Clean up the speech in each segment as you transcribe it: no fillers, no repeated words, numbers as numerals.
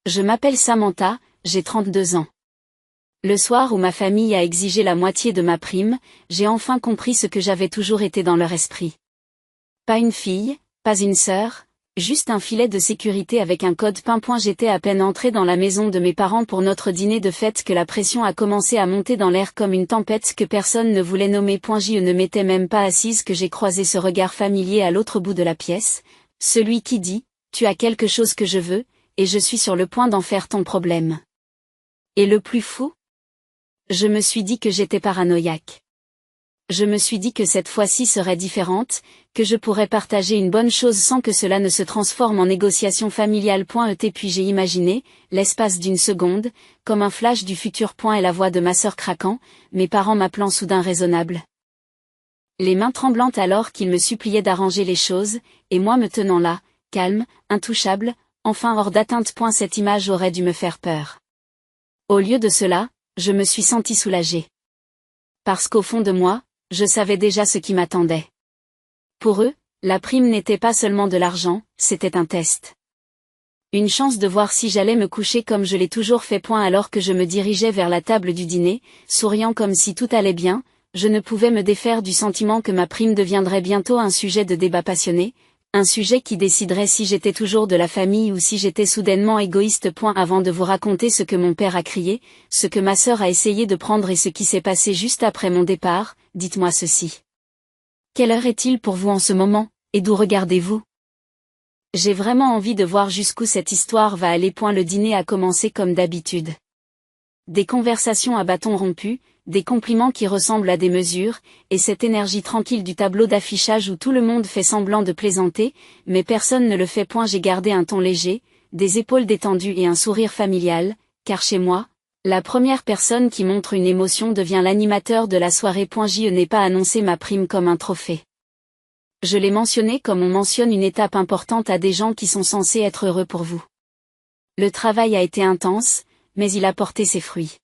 Je m'appelle Samantha, j'ai 32 ans. Le soir où ma famille a exigé la moitié de ma prime, j'ai enfin compris ce que j'avais toujours été dans leur esprit. Pas une fille, pas une sœur, juste un filet de sécurité avec un code PIN. J'étais à peine entrée dans la maison de mes parents pour notre dîner de fête que la pression a commencé à monter dans l'air comme une tempête que personne ne voulait nommer. Je ne m'étais même pas assise que j'ai croisé ce regard familier à l'autre bout de la pièce, celui qui dit « Tu as quelque chose que je veux, et je suis sur le point d'en faire ton problème. » Et le plus fou ? Je me suis dit que j'étais paranoïaque. Je me suis dit que cette fois-ci serait différente, que je pourrais partager une bonne chose sans que cela ne se transforme en négociation familiale. Puis j'ai imaginé, l'espace d'une seconde, comme un flash du futur. Et la voix de ma sœur craquant, mes parents m'appelant soudain raisonnable. Les mains tremblantes alors qu'ils me suppliaient d'arranger les choses, et moi me tenant là, calme, intouchable, enfin hors d'atteinte. Cette image aurait dû me faire peur. Au lieu de cela, je me suis sentie soulagée. Parce qu'au fond de moi, je savais déjà ce qui m'attendait. Pour eux, la prime n'était pas seulement de l'argent, c'était un test. Une chance de voir si j'allais me coucher comme je l'ai toujours fait. Alors que je me dirigeais vers la table du dîner, souriant comme si tout allait bien, je ne pouvais me défaire du sentiment que ma prime deviendrait bientôt un sujet de débat passionné, un sujet qui déciderait si j'étais toujours de la famille ou si j'étais soudainement égoïste. Avant de vous raconter ce que mon père a crié, ce que ma sœur a essayé de prendre et ce qui s'est passé juste après mon départ, dites-moi ceci. Quelle heure est-il pour vous en ce moment, et d'où regardez-vous ? J'ai vraiment envie de voir jusqu'où cette histoire va aller. Le dîner a commencé comme d'habitude. Des conversations à bâtons rompus, des compliments qui ressemblent à des mesures, et cette énergie tranquille du tableau d'affichage où tout le monde fait semblant de plaisanter, mais personne ne le fait. J'ai gardé un ton léger, des épaules détendues et un sourire familial, car chez moi, la première personne qui montre une émotion devient l'animateur de la soirée. Je n'ai pas annoncé ma prime comme un trophée. Je l'ai mentionné comme on mentionne une étape importante à des gens qui sont censés être heureux pour vous. Le travail a été intense, mais il a porté ses fruits.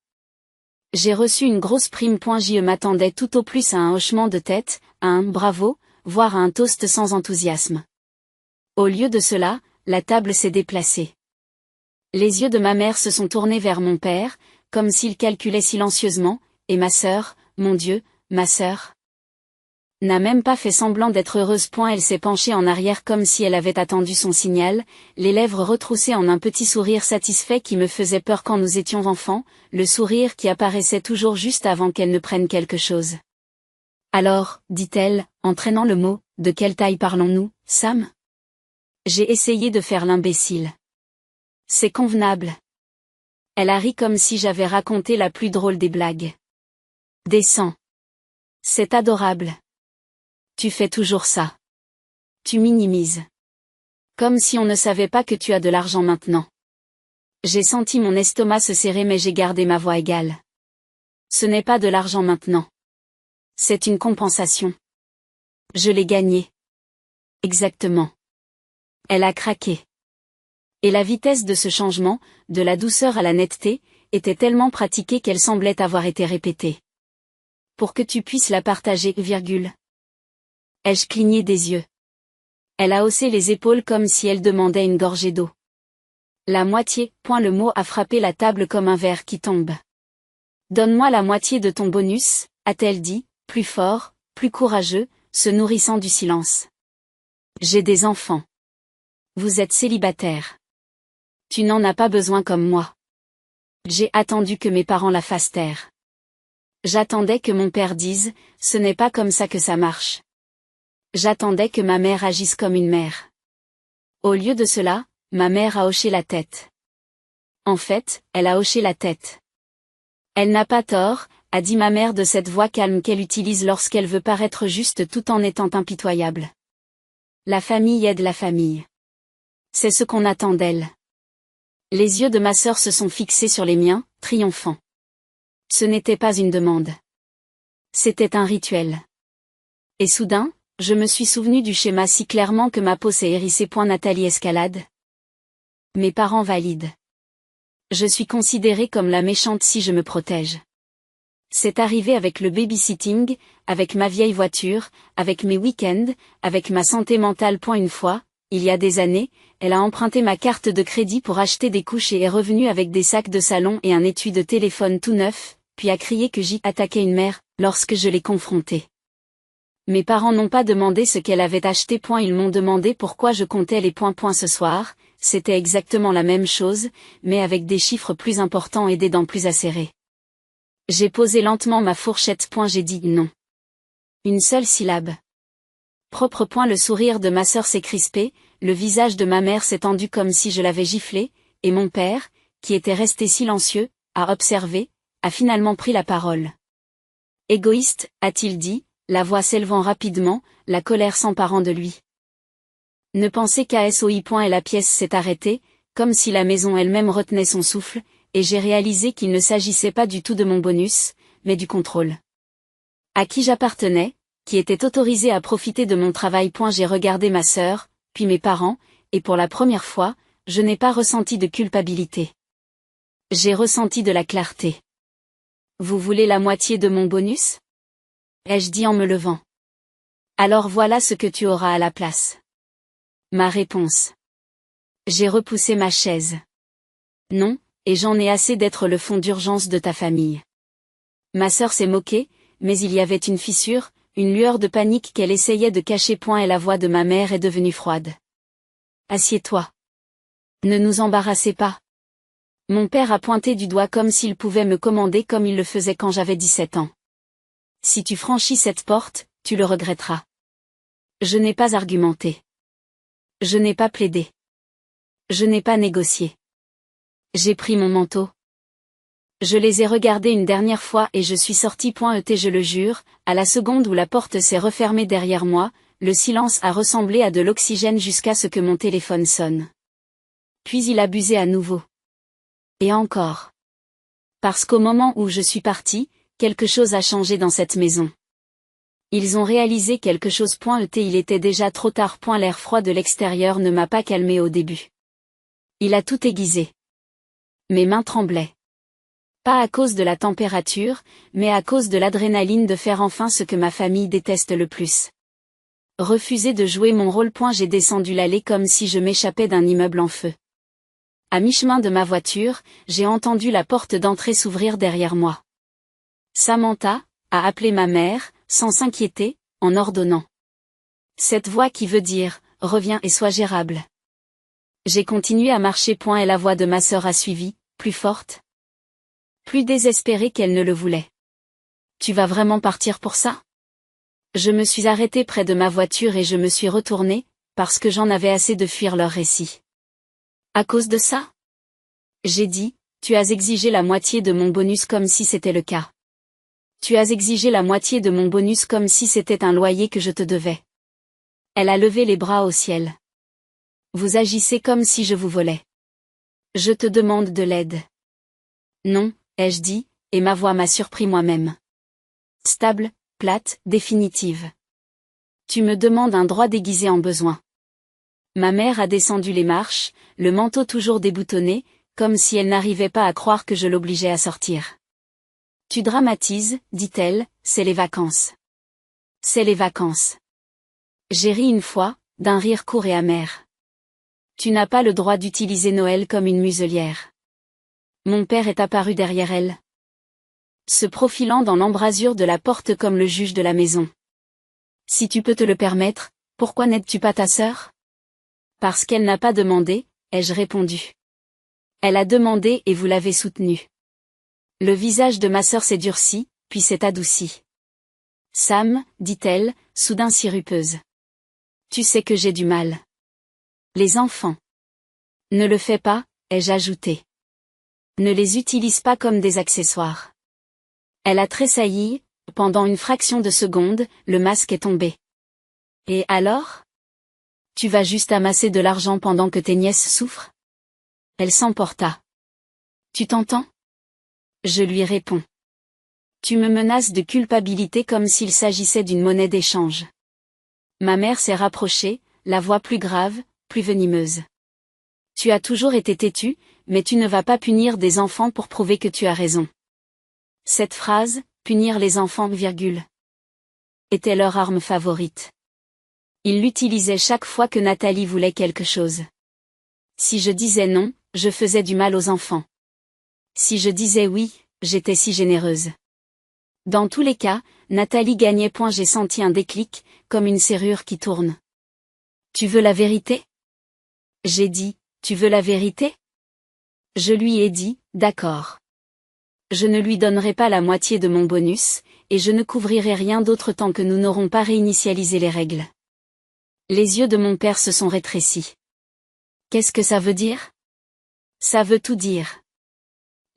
J'ai reçu une grosse prime. Je m'attendais tout au plus à un hochement de tête, à un « bravo », voire à un toast sans enthousiasme. Au lieu de cela, la table s'est déplacée. Les yeux de ma mère se sont tournés vers mon père, comme s'il calculait silencieusement, et ma sœur, mon Dieu, ma sœur n'a même pas fait semblant d'être heureuse. Elle s'est penchée en arrière comme si elle avait attendu son signal, les lèvres retroussées en un petit sourire satisfait qui me faisait peur quand nous étions enfants, le sourire qui apparaissait toujours juste avant qu'elle ne prenne quelque chose. Alors, dit-elle, en traînant le mot, de quelle taille parlons-nous, Sam ? J'ai essayé de faire l'imbécile. C'est convenable. Elle a ri comme si j'avais raconté la plus drôle des blagues. Descends. C'est adorable. Tu fais toujours ça. Tu minimises. Comme si on ne savait pas que tu as de l'argent maintenant. J'ai senti mon estomac se serrer mais j'ai gardé ma voix égale. Ce n'est pas de l'argent maintenant. C'est une compensation. Je l'ai gagné. Exactement. Elle a craqué. Et la vitesse de ce changement, de la douceur à la netteté, était tellement pratiquée qu'elle semblait avoir été répétée. Pour que tu puisses la partager, virgule. Ai-je cligné des yeux? Elle a haussé les épaules comme si elle demandait une gorgée d'eau. La moitié, le mot a frappé la table comme un verre qui tombe. Donne-moi la moitié de ton bonus, a-t-elle dit, plus fort, plus courageux, se nourrissant du silence. J'ai des enfants. Vous êtes célibataire. Tu n'en as pas besoin comme moi. J'ai attendu que mes parents la fassent taire. J'attendais que mon père dise, ce n'est pas comme ça que ça marche. J'attendais que ma mère agisse comme une mère. Au lieu de cela, ma mère a hoché la tête. En fait, elle a hoché la tête. Elle n'a pas tort, a dit ma mère de cette voix calme qu'elle utilise lorsqu'elle veut paraître juste tout en étant impitoyable. La famille aide la famille. C'est ce qu'on attend d'elle. Les yeux de ma sœur se sont fixés sur les miens, triomphants. Ce n'était pas une demande. C'était un rituel. Et soudain, je me suis souvenu du schéma si clairement que ma peau s'est hérissée. Nathalie escalade. Mes parents valident. Je suis considérée comme la méchante si je me protège. C'est arrivé avec le babysitting, avec ma vieille voiture, avec mes week-ends, avec ma santé mentale. Une fois, il y a des années, elle a emprunté ma carte de crédit pour acheter des couches et est revenue avec des sacs de salon et un étui de téléphone tout neuf, puis a crié que j'y attaquais une mère, lorsque je l'ai confrontée. Mes parents n'ont pas demandé ce qu'elle avait acheté. Ils m'ont demandé pourquoi je comptais les points. Ce soir, c'était exactement la même chose, mais avec des chiffres plus importants et des dents plus acérées. J'ai posé lentement ma fourchette. J'ai dit non. Une seule syllabe. Propre. Le sourire de ma sœur s'est crispé, le visage de ma mère s'est tendu comme si je l'avais giflé, et mon père, qui était resté silencieux, a observé, a finalement pris la parole. Égoïste, a-t-il dit, la voix s'élevant rapidement, la colère s'emparant de lui. Ne pensez qu'à SOI. Et la pièce s'est arrêtée, comme si la maison elle-même retenait son souffle, et j'ai réalisé qu'il ne s'agissait pas du tout de mon bonus, mais du contrôle. À qui j'appartenais, qui était autorisé à profiter de mon travail. J'ai regardé ma sœur, puis mes parents, et pour la première fois, je n'ai pas ressenti de culpabilité. J'ai ressenti de la clarté. Vous voulez la moitié de mon bonus ? Ai-je dit en me levant. Alors voilà ce que tu auras à la place. Ma réponse. J'ai repoussé ma chaise. Non, et j'en ai assez d'être le fonds d'urgence de ta famille. Ma sœur s'est moquée, mais il y avait une fissure, une lueur de panique qu'elle essayait de cacher. Et la voix de ma mère est devenue froide. Assieds-toi. Ne nous embarrassez pas. Mon père a pointé du doigt comme s'il pouvait me commander comme il le faisait quand j'avais 17 ans. Si tu franchis cette porte, tu le regretteras. Je n'ai pas argumenté. Je n'ai pas plaidé. Je n'ai pas négocié. J'ai pris mon manteau. Je les ai regardés une dernière fois et je suis sorti. Je le jure, à la seconde où la porte s'est refermée derrière moi, le silence a ressemblé à de l'oxygène jusqu'à ce que mon téléphone sonne. Puis il a buzzé à nouveau. Et encore. Parce qu'au moment où je suis parti, quelque chose a changé dans cette maison. Ils ont réalisé quelque chose. Il était déjà trop tard. L'air froid de l'extérieur ne m'a pas calmé au début. Il a tout aiguisé. Mes mains tremblaient. Pas à cause de la température, mais à cause de l'adrénaline de faire enfin ce que ma famille déteste le plus. Refuser de jouer mon rôle. J'ai descendu l'allée comme si je m'échappais d'un immeuble en feu. À mi-chemin de ma voiture, j'ai entendu la porte d'entrée s'ouvrir derrière moi. Samantha, a appelé ma mère, sans s'inquiéter, en ordonnant. Cette voix qui veut dire, reviens et sois gérable. J'ai continué à marcher. Et la voix de ma sœur a suivi, plus forte. Plus désespérée qu'elle ne le voulait. Tu vas vraiment partir pour ça ? Je me suis arrêtée près de ma voiture et je me suis retournée, parce que j'en avais assez de fuir leur récit. À cause de ça ? J'ai dit, tu as exigé la moitié de mon bonus comme si c'était le cas. Tu as exigé la moitié de mon bonus comme si c'était un loyer que je te devais. Elle a levé les bras au ciel. Vous agissez comme si je vous volais. Je te demande de l'aide. Non, ai-je dit, et ma voix m'a surpris moi-même. Stable, plate, définitive. Tu me demandes un droit déguisé en besoin. Ma mère a descendu les marches, le manteau toujours déboutonné, comme si elle n'arrivait pas à croire que je l'obligeais à sortir. Tu dramatises, dit-elle, c'est les vacances. C'est les vacances. J'ai ri une fois, d'un rire court et amer. Tu n'as pas le droit d'utiliser Noël comme une muselière. Mon père est apparu derrière elle, se profilant dans l'embrasure de la porte comme le juge de la maison. Si tu peux te le permettre, pourquoi n'aides-tu pas ta sœur ? Parce qu'elle n'a pas demandé, ai-je répondu. Elle a demandé et vous l'avez soutenue. Le visage de ma sœur s'est durci, puis s'est adouci. Sam, dit-elle, soudain sirupeuse. Tu sais que j'ai du mal. Les enfants. Ne le fais pas, ai-je ajouté. Ne les utilise pas comme des accessoires. Elle a tressailli, pendant une fraction de seconde, le masque est tombé. Et alors ? Tu vas juste amasser de l'argent pendant que tes nièces souffrent ? Elle s'emporta. Tu t'entends ? Je lui réponds. Tu me menaces de culpabilité comme s'il s'agissait d'une monnaie d'échange. Ma mère s'est rapprochée, la voix plus grave, plus venimeuse. Tu as toujours été têtu, mais tu ne vas pas punir des enfants pour prouver que tu as raison. Cette phrase, punir les enfants, était leur arme favorite. Ils l'utilisaient chaque fois que Nathalie voulait quelque chose. Si je disais non, je faisais du mal aux enfants. Si je disais oui, j'étais si généreuse. Dans tous les cas, Nathalie gagnait. J'ai senti un déclic, comme une serrure qui tourne. Tu veux la vérité? J'ai dit, tu veux la vérité? Je lui ai dit, d'accord. Je ne lui donnerai pas la moitié de mon bonus, et je ne couvrirai rien d'autre tant que nous n'aurons pas réinitialisé les règles. Les yeux de mon père se sont rétrécis. Qu'est-ce que ça veut dire? Ça veut tout dire.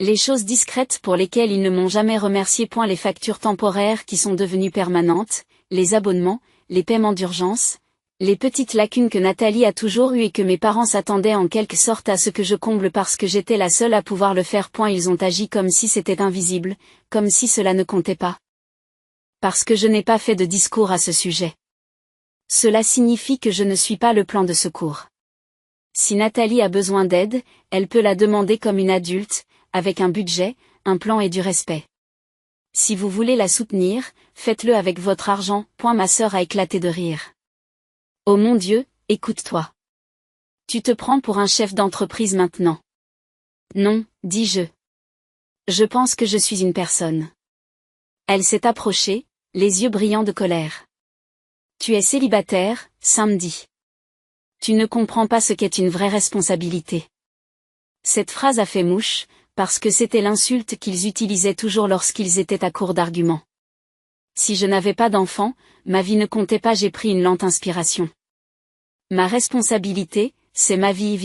Les choses discrètes pour lesquelles ils ne m'ont jamais remercié. Les factures temporaires qui sont devenues permanentes, les abonnements, les paiements d'urgence, les petites lacunes que Nathalie a toujours eues et que mes parents s'attendaient en quelque sorte à ce que je comble parce que j'étais la seule à pouvoir le faire. Ils ont agi comme si c'était invisible, comme si cela ne comptait pas. Parce que je n'ai pas fait de discours à ce sujet. Cela signifie que je ne suis pas le plan de secours. Si Nathalie a besoin d'aide, elle peut la demander comme une adulte, avec un budget, un plan et du respect. Si vous voulez la soutenir, faites-le avec votre argent. Ma sœur a éclaté de rire. Oh mon Dieu, écoute-toi. Tu te prends pour un chef d'entreprise maintenant. Non, dis-je. Je pense que je suis une personne. Elle s'est approchée, les yeux brillants de colère. Tu es célibataire, samedi. Tu ne comprends pas ce qu'est une vraie responsabilité. Cette phrase a fait mouche, parce que c'était l'insulte qu'ils utilisaient toujours lorsqu'ils étaient à court d'arguments. Si je n'avais pas d'enfant, ma vie ne comptait pas. J'ai pris une lente inspiration. Ma responsabilité, c'est ma vie,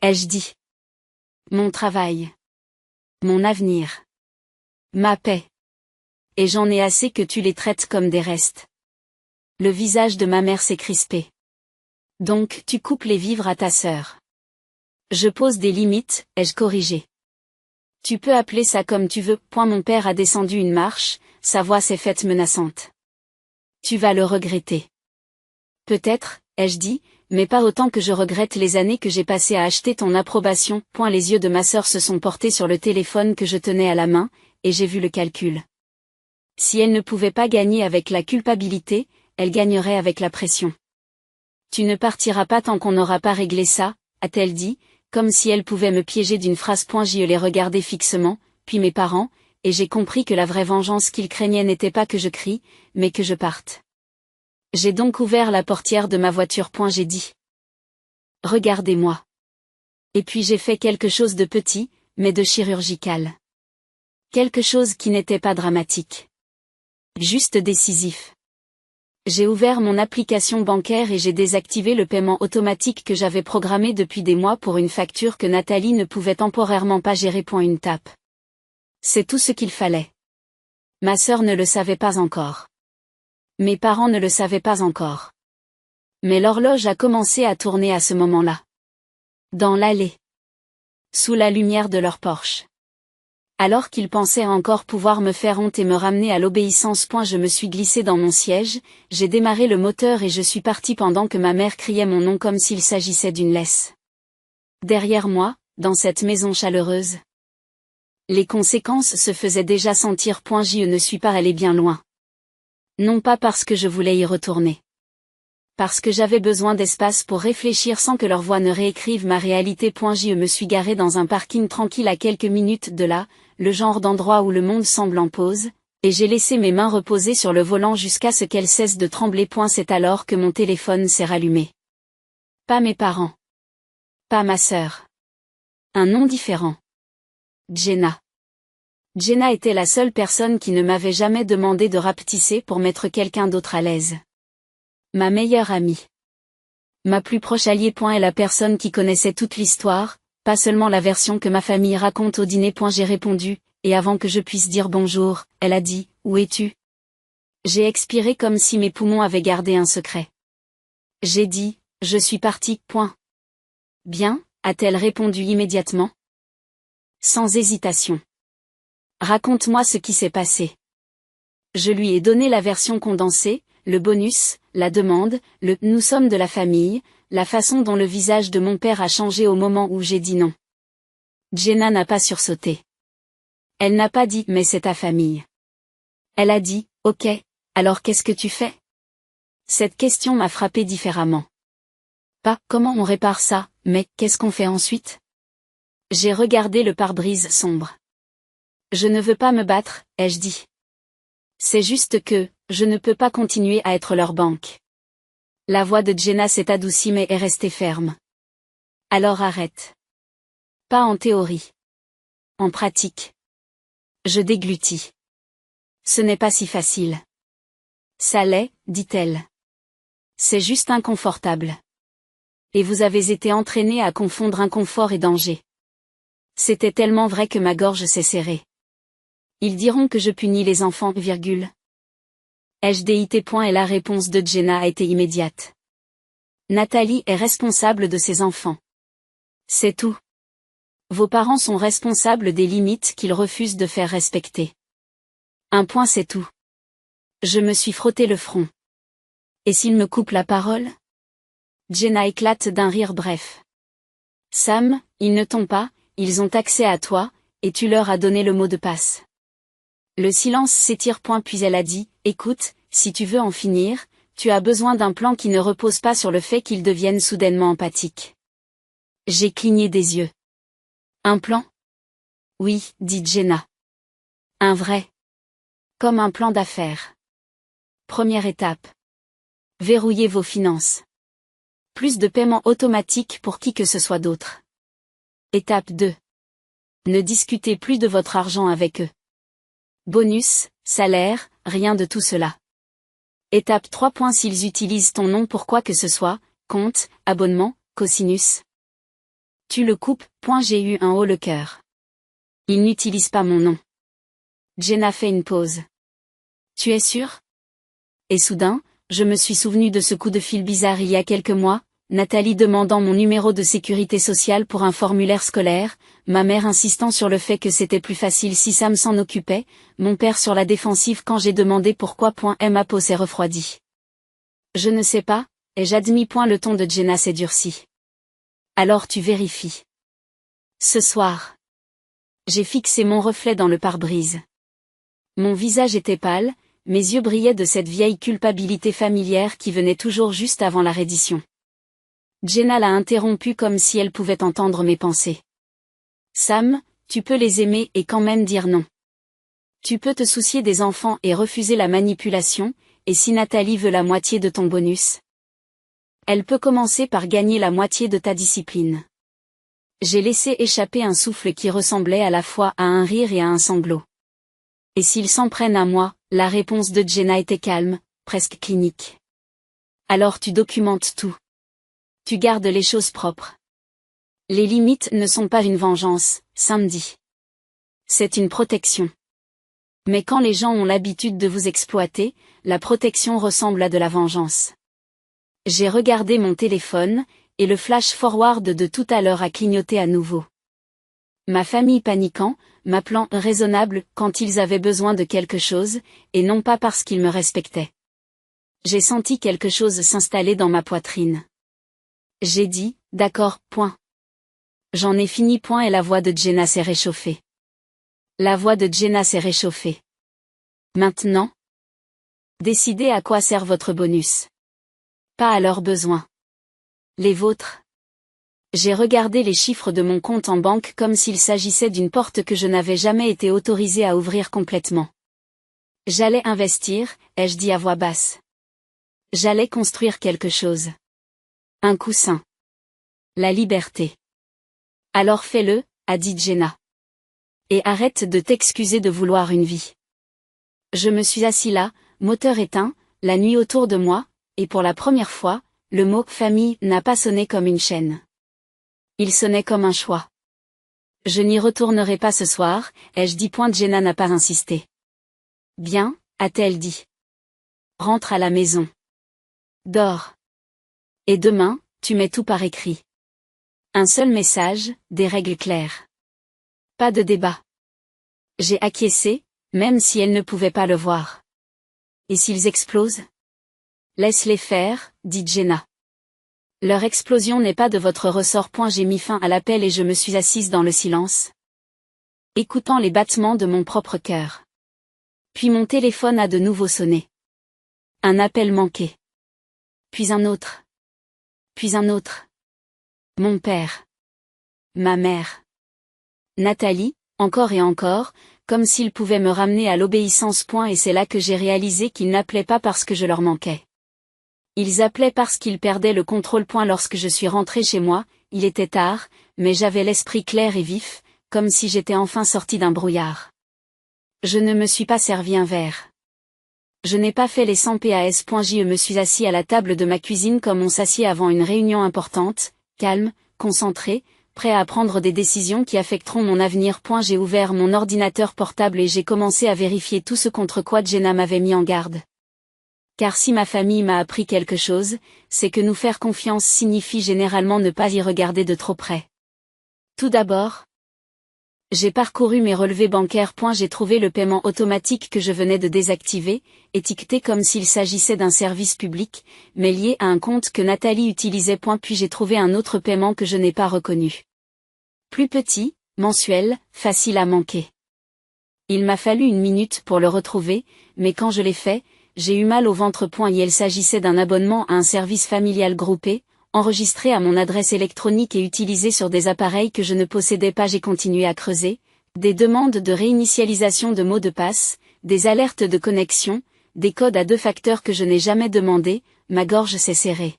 ai-je dit. Mon travail. Mon avenir. Ma paix. Et j'en ai assez que tu les traites comme des restes. Le visage de ma mère s'est crispé. Donc tu coupes les vivres à ta sœur. Je pose des limites, ai-je corrigé. Tu peux appeler ça comme tu veux. Mon père a descendu une marche, sa voix s'est faite menaçante. Tu vas le regretter. Peut-être, ai-je dit, mais pas autant que je regrette les années que j'ai passées à acheter ton approbation. Les yeux de ma sœur se sont portés sur le téléphone que je tenais à la main, et j'ai vu le calcul. Si elle ne pouvait pas gagner avec la culpabilité, elle gagnerait avec la pression. Tu ne partiras pas tant qu'on n'aura pas réglé ça, a-t-elle dit, comme si elle pouvait me piéger d'une phrase. Je les regardais fixement, puis mes parents, et j'ai compris que la vraie vengeance qu'ils craignaient n'était pas que je crie, mais que je parte. J'ai donc ouvert la portière de ma voiture. J'ai dit. Regardez-moi. Et puis j'ai fait quelque chose de petit, mais de chirurgical. Quelque chose qui n'était pas dramatique. Juste décisif. J'ai ouvert mon application bancaire et j'ai désactivé le paiement automatique que j'avais programmé depuis des mois pour une facture que Nathalie ne pouvait temporairement pas gérer. Une tape. C'est tout ce qu'il fallait. Ma sœur ne le savait pas encore. Mes parents ne le savaient pas encore. Mais l'horloge a commencé à tourner à ce moment-là. Dans l'allée. Sous la lumière de leur Porsche. Alors qu'ils pensaient encore pouvoir me faire honte et me ramener à l'obéissance. Je me suis glissé dans mon siège, j'ai démarré le moteur et je suis parti pendant que ma mère criait mon nom comme s'il s'agissait d'une laisse. Derrière moi, dans cette maison chaleureuse. Les conséquences se faisaient déjà sentir. Je ne suis pas allé bien loin. Non pas parce que je voulais y retourner. Parce que j'avais besoin d'espace pour réfléchir sans que leur voix ne réécrive ma réalité. Je me suis garé dans un parking tranquille à quelques minutes de là, le genre d'endroit où le monde semble en pause, et j'ai laissé mes mains reposer sur le volant jusqu'à ce qu'elles cessent de trembler. C'est alors que mon téléphone s'est rallumé. Pas mes parents. Pas ma sœur. Un nom différent. Jenna. Jenna était la seule personne qui ne m'avait jamais demandé de rapetisser pour mettre quelqu'un d'autre à l'aise. Ma meilleure amie. Ma plus proche alliée. Est la personne qui connaissait toute l'histoire, pas seulement la version que ma famille raconte au dîner. J'ai répondu, et avant que je puisse dire bonjour, elle a dit, où es-tu? J'ai expiré comme si mes poumons avaient gardé un secret. J'ai dit, je suis partie. Bien, a-t-elle répondu immédiatement. Sans hésitation. Raconte-moi ce qui s'est passé. Je lui ai donné la version condensée, le bonus, la demande, le « nous sommes de la famille », la façon dont le visage de mon père a changé au moment où j'ai dit non. Jenna n'a pas sursauté. Elle n'a pas dit « mais c'est ta famille ». Elle a dit « ok, alors qu'est-ce que tu fais ?» Cette question m'a frappé différemment. Pas comment on répare ça, mais qu'est-ce qu'on fait ensuite? J'ai regardé le pare-brise sombre. Je ne veux pas me battre, ai-je dit. C'est juste que, je ne peux pas continuer à être leur banque. La voix de Jenna s'est adoucie mais est restée ferme. Alors arrête. Pas en théorie. En pratique. Je déglutis. Ce n'est pas si facile. Ça l'est, dit-elle. C'est juste inconfortable. Et vous avez été entraîné à confondre inconfort et danger. C'était tellement vrai que ma gorge s'est serrée. Ils diront que je punis les enfants, virgule. Ai-je dit point et la réponse de Jenna a été immédiate. Nathalie est responsable de ses enfants. C'est tout. Vos parents sont responsables des limites qu'ils refusent de faire respecter. Un point c'est tout. Je me suis frotté le front. Et s'ils me coupent la parole? Jenna éclate d'un rire bref. Sam, ils ne t'ont pas, ils ont accès à toi, et tu leur as donné le mot de passe. Le silence s'étire point puis elle a dit, écoute, si tu veux en finir, tu as besoin d'un plan qui ne repose pas sur le fait qu'ils deviennent soudainement empathiques. J'ai cligné des yeux. Un plan? Oui, dit Jenna. Un vrai. Comme un plan d'affaires. Première étape. Verrouillez vos finances. Plus de paiements automatiques pour qui que ce soit d'autre. Étape 2. Ne discutez plus de votre argent avec eux. Bonus, salaire, rien de tout cela. Étape 3. S'ils utilisent ton nom pour quoi que ce soit, compte, abonnement, cosinus. Tu le coupes, j'ai eu un haut le cœur. Ils n'utilisent pas mon nom. Jenna fait une pause. Tu es sûr? Et soudain, je me suis souvenu de ce coup de fil bizarre il y a quelques mois, Nathalie demandant mon numéro de sécurité sociale pour un formulaire scolaire, ma mère insistant sur le fait que c'était plus facile si Sam s'en occupait, mon père sur la défensive quand j'ai demandé pourquoi. Ma peau s'est refroidie. Je ne sais pas, et j'admis. Le ton de Jenna s'est durci. Alors tu vérifies. Ce soir. J'ai fixé mon reflet dans le pare-brise. Mon visage était pâle, mes yeux brillaient de cette vieille culpabilité familière qui venait toujours juste avant la reddition. Jenna l'a interrompu comme si elle pouvait entendre mes pensées. Sam, tu peux les aimer et quand même dire non. Tu peux te soucier des enfants et refuser la manipulation, et si Nathalie veut la moitié de ton bonus? Elle peut commencer par gagner la moitié de ta discipline. J'ai laissé échapper un souffle qui ressemblait à la fois à un rire et à un sanglot. Et s'ils s'en prennent à moi, la réponse de Jenna était calme, presque clinique. Alors tu documentes tout. Tu gardes les choses propres. Les limites ne sont pas une vengeance, samedi. C'est une protection. Mais quand les gens ont l'habitude de vous exploiter, la protection ressemble à de la vengeance. J'ai regardé mon téléphone, et le flash-forward de tout à l'heure a clignoté à nouveau. Ma famille paniquant, m'appelant raisonnable quand ils avaient besoin de quelque chose, et non pas parce qu'ils me respectaient. J'ai senti quelque chose s'installer dans ma poitrine. J'ai dit, d'accord, point. J'en ai fini, point, et la voix de Jenna s'est réchauffée. La voix de Jenna s'est réchauffée. Maintenant? Décidez à quoi sert votre bonus. Pas à leurs besoins. Les vôtres. J'ai regardé les chiffres de mon compte en banque comme s'il s'agissait d'une porte que je n'avais jamais été autorisée à ouvrir complètement. J'allais investir, ai-je dit à voix basse. J'allais construire quelque chose. Un coussin. La liberté. Alors fais-le, a dit Jenna. Et arrête de t'excuser de vouloir une vie. Je me suis assis là, moteur éteint, la nuit autour de moi, et pour la première fois, le mot « famille » n'a pas sonné comme une chaîne. Il sonnait comme un choix. Je n'y retournerai pas ce soir, ai-je dit. Jenna n'a pas insisté. Bien, a-t-elle dit. Rentre à la maison. Dors. Et demain, tu mets tout par écrit. Un seul message, des règles claires. Pas de débat. J'ai acquiescé, même si elle ne pouvait pas le voir. Et s'ils explosent? Laisse-les faire, dit Jenna. Leur explosion n'est pas de votre ressort. J'ai mis fin à l'appel et je me suis assise dans le silence, écoutant les battements de mon propre cœur. Puis mon téléphone a de nouveau sonné. Un appel manqué. Puis un autre. Puis un autre. Mon père. Ma mère. Nathalie, encore et encore, comme s'ils pouvaient me ramener à l'obéissance. Et c'est là que j'ai réalisé qu'ils n'appelaient pas parce que je leur manquais. Ils appelaient parce qu'ils perdaient le contrôle. Lorsque je suis rentrée chez moi, il était tard, mais j'avais l'esprit clair et vif, comme si j'étais enfin sortie d'un brouillard. Je ne me suis pas servi un verre. Je n'ai pas fait les 100 pas. Je me suis assis à la table de ma cuisine comme on s'assied avant une réunion importante, calme, concentré, prêt à prendre des décisions qui affecteront mon avenir. J'ai ouvert mon ordinateur portable et j'ai commencé à vérifier tout ce contre quoi Jenna m'avait mis en garde. Car si ma famille m'a appris quelque chose, c'est que nous faire confiance signifie généralement ne pas y regarder de trop près. Tout d'abord, j'ai parcouru mes relevés bancaires. J'ai trouvé le paiement automatique que je venais de désactiver, étiqueté comme s'il s'agissait d'un service public, mais lié à un compte que Nathalie utilisait. Puis j'ai trouvé un autre paiement que je n'ai pas reconnu. Plus petit, mensuel, facile à manquer. Il m'a fallu une minute pour le retrouver, mais quand je l'ai fait, j'ai eu mal au ventre. Il s'agissait d'un abonnement à un service familial groupé, enregistré à mon adresse électronique et utilisé sur des appareils que je ne possédais pas. J'ai continué à creuser, des demandes de réinitialisation de mots de passe, des alertes de connexion, des codes à 2 facteurs que je n'ai jamais demandés. Ma gorge s'est serrée.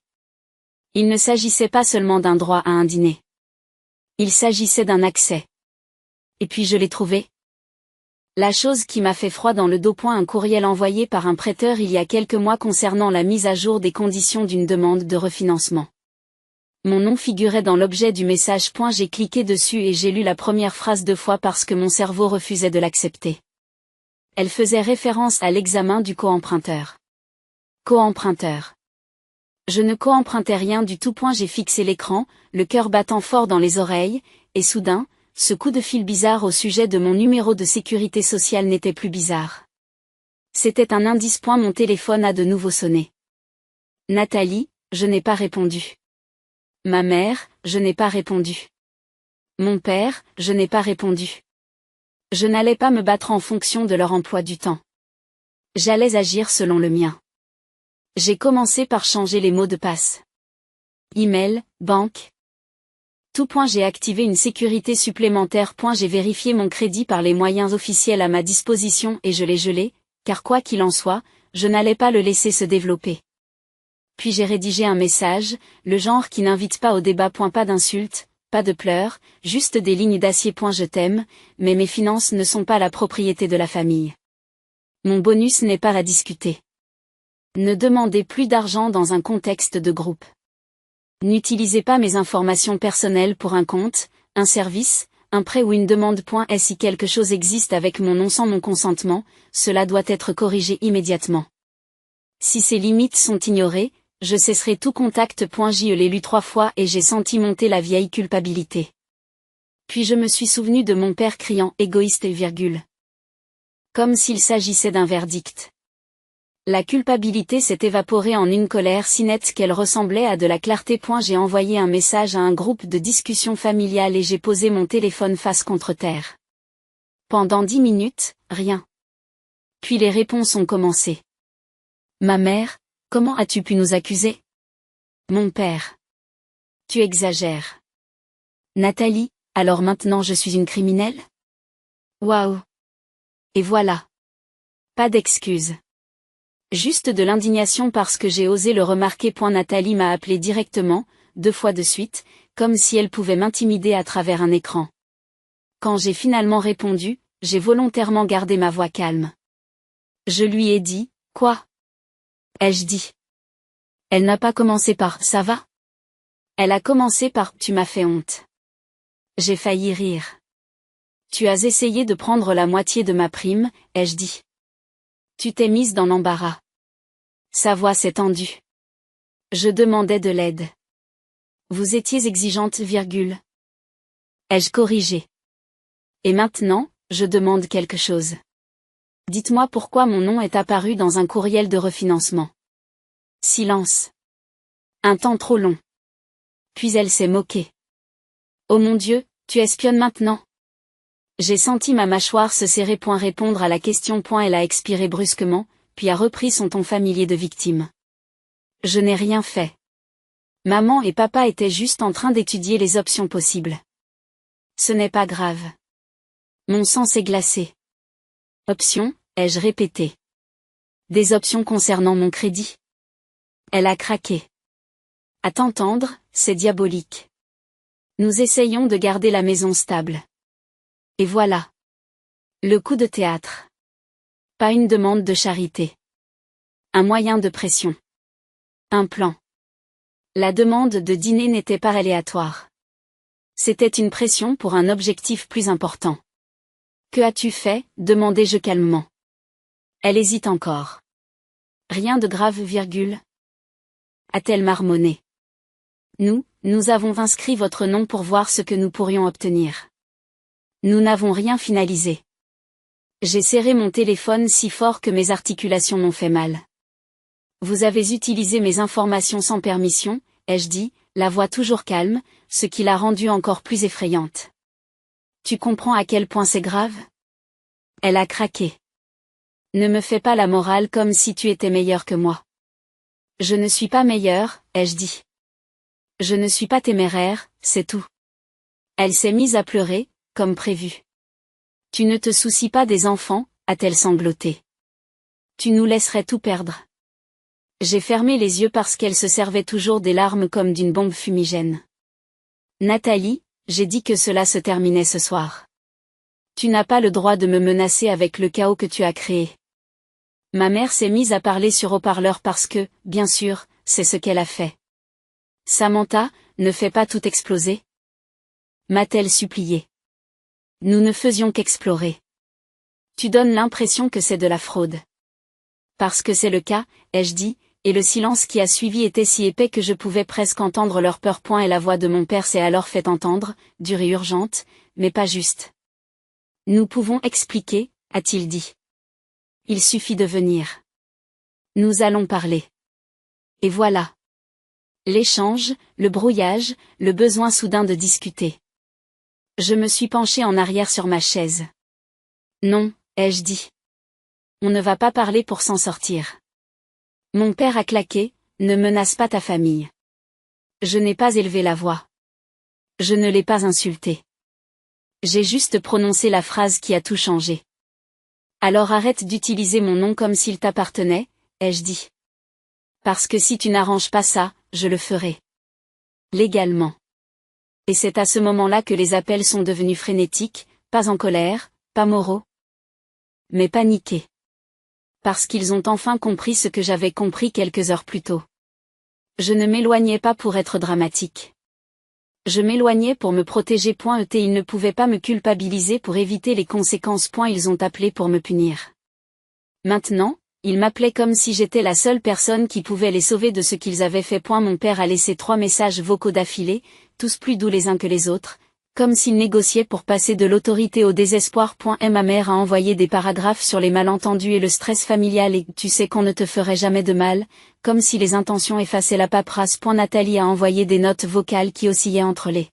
Il ne s'agissait pas seulement d'un droit à un dîner. Il s'agissait d'un accès. Et puis je l'ai trouvé. La chose qui m'a fait froid dans le dos. Un courriel envoyé par un prêteur il y a quelques mois concernant la mise à jour des conditions d'une demande de refinancement. Mon nom figurait dans l'objet du message. J'ai cliqué dessus et j'ai lu la première phrase 2 fois parce que mon cerveau refusait de l'accepter. Elle faisait référence à l'examen du co-emprunteur. Co-emprunteur. Je ne co-empruntais rien du tout. J'ai fixé l'écran, le cœur battant fort dans les oreilles, et soudain, ce coup de fil bizarre au sujet de mon numéro de sécurité sociale n'était plus bizarre. C'était un indice. Mon téléphone a de nouveau sonné. Nathalie, je n'ai pas répondu. Ma mère, je n'ai pas répondu. Mon père, je n'ai pas répondu. Je n'allais pas me battre en fonction de leur emploi du temps. J'allais agir selon le mien. J'ai commencé par changer les mots de passe. Email, banque. Tout. J'ai activé une sécurité supplémentaire. J'ai vérifié mon crédit par les moyens officiels à ma disposition et je l'ai gelé, car quoi qu'il en soit, je n'allais pas le laisser se développer. Puis j'ai rédigé un message, le genre qui n'invite pas au débat. Pas d'insultes, pas de pleurs, juste des lignes d'acier. Je t'aime, mais mes finances ne sont pas la propriété de la famille. Mon bonus n'est pas à discuter. Ne demandez plus d'argent dans un contexte de groupe. N'utilisez pas mes informations personnelles pour un compte, un service, un prêt ou une demande. Si quelque chose existe avec mon nom sans mon consentement, cela doit être corrigé immédiatement. Si ces limites sont ignorées, je cesserai tout contact. Je l'ai lu 3 fois et j'ai senti monter la vieille culpabilité. Puis je me suis souvenu de mon père criant égoïste, comme s'il s'agissait d'un verdict. La culpabilité s'est évaporée en une colère si nette qu'elle ressemblait à de la clarté. J'ai envoyé un message à un groupe de discussion familiale et j'ai posé mon téléphone face contre terre. Pendant 10 minutes, rien. Puis les réponses ont commencé. Ma mère, comment as-tu pu nous accuser? Mon père. Tu exagères. Nathalie, alors maintenant je suis une criminelle? Waouh. Et voilà. Pas d'excuses. Juste de l'indignation parce que j'ai osé le remarquer. Nathalie m'a appelé directement, 2 fois de suite, comme si elle pouvait m'intimider à travers un écran. Quand j'ai finalement répondu, j'ai volontairement gardé ma voix calme. Je lui ai dit, quoi? Ai-je dit? Elle n'a pas commencé par, ça va? Elle a commencé par, tu m'as fait honte. J'ai failli rire. Tu as essayé de prendre la moitié de ma prime, ai-je dit. Tu t'es mise dans l'embarras. Sa voix s'est tendue. Je demandais de l'aide. Vous étiez exigeante, ai-je corrigé. Et maintenant, je demande quelque chose. Dites-moi pourquoi mon nom est apparu dans un courriel de refinancement. Silence. Un temps trop long. Puis elle s'est moquée. Oh mon Dieu, tu espionnes maintenant? J'ai senti ma mâchoire se serrer. Répondre à la question. Elle a expiré brusquement, puis a repris son ton familier de victime. Je n'ai rien fait. Maman et papa étaient juste en train d'étudier les options possibles. Ce n'est pas grave. Mon sang s'est glacé. Options, ai-je répété. Des options concernant mon crédit. Elle a craqué. À t'entendre, c'est diabolique. Nous essayons de garder la maison stable. Et voilà. Le coup de théâtre. Pas une demande de charité. Un moyen de pression. Un plan. La demande de dîner n'était pas aléatoire. C'était une pression pour un objectif plus important. Que as-tu fait, demandai-je calmement. Elle hésite encore. Rien de grave, virgule. A-t-elle marmonné. Nous avons inscrit votre nom pour voir ce que nous pourrions obtenir. Nous n'avons rien finalisé. J'ai serré mon téléphone si fort que mes articulations m'ont fait mal. Vous avez utilisé mes informations sans permission, ai-je dit, la voix toujours calme, ce qui l'a rendue encore plus effrayante. Tu comprends à quel point c'est grave? Elle a craqué. Ne me fais pas la morale comme si tu étais meilleur que moi. Je ne suis pas meilleure, ai-je dit. Je ne suis pas téméraire, c'est tout. Elle s'est mise à pleurer, comme prévu. Tu ne te soucies pas des enfants, a-t-elle sangloté. Tu nous laisserais tout perdre. J'ai fermé les yeux parce qu'elle se servait toujours des larmes comme d'une bombe fumigène. Nathalie, j'ai dit que cela se terminait ce soir. Tu n'as pas le droit de me menacer avec le chaos que tu as créé. Ma mère s'est mise à parler sur haut-parleur parce que, bien sûr, c'est ce qu'elle a fait. Samantha, ne fais pas tout exploser. M'a-t-elle supplié. Nous ne faisions qu'explorer. Tu donnes l'impression que c'est de la fraude. Parce que c'est le cas, ai-je dit, et le silence qui a suivi était si épais que je pouvais presque entendre leur peur. Et la voix de mon père s'est alors fait entendre, dure et urgente, mais pas juste. Nous pouvons expliquer, a-t-il dit. Il suffit de venir. Nous allons parler. Et voilà. L'échange, le brouillage, le besoin soudain de discuter. Je me suis penchée en arrière sur ma chaise. Non, ai-je dit. On ne va pas parler pour s'en sortir. Mon père a claqué, ne menace pas ta famille. Je n'ai pas élevé la voix. Je ne l'ai pas insulté. J'ai juste prononcé la phrase qui a tout changé. Alors arrête d'utiliser mon nom comme s'il t'appartenait, ai-je dit. Parce que si tu n'arranges pas ça, je le ferai. Légalement. Et c'est à ce moment-là que les appels sont devenus frénétiques, pas en colère, pas moraux, mais paniqués. Parce qu'ils ont enfin compris ce que j'avais compris quelques heures plus tôt. Je ne m'éloignais pas pour être dramatique. Je m'éloignais pour me protéger. Ils ne pouvaient pas me culpabiliser pour éviter les conséquences. Ils ont appelé pour me punir. Maintenant, ils m'appelaient comme si j'étais la seule personne qui pouvait les sauver de ce qu'ils avaient fait. Mon père a laissé 3 messages vocaux d'affilée, tous plus doux les uns que les autres, comme s'ils négociaient pour passer de l'autorité au désespoir. Et ma mère a envoyé des paragraphes sur les malentendus et le stress familial et tu sais qu'on ne te ferait jamais de mal, comme si les intentions effaçaient la paperasse. Nathalie a envoyé des notes vocales qui oscillaient entre les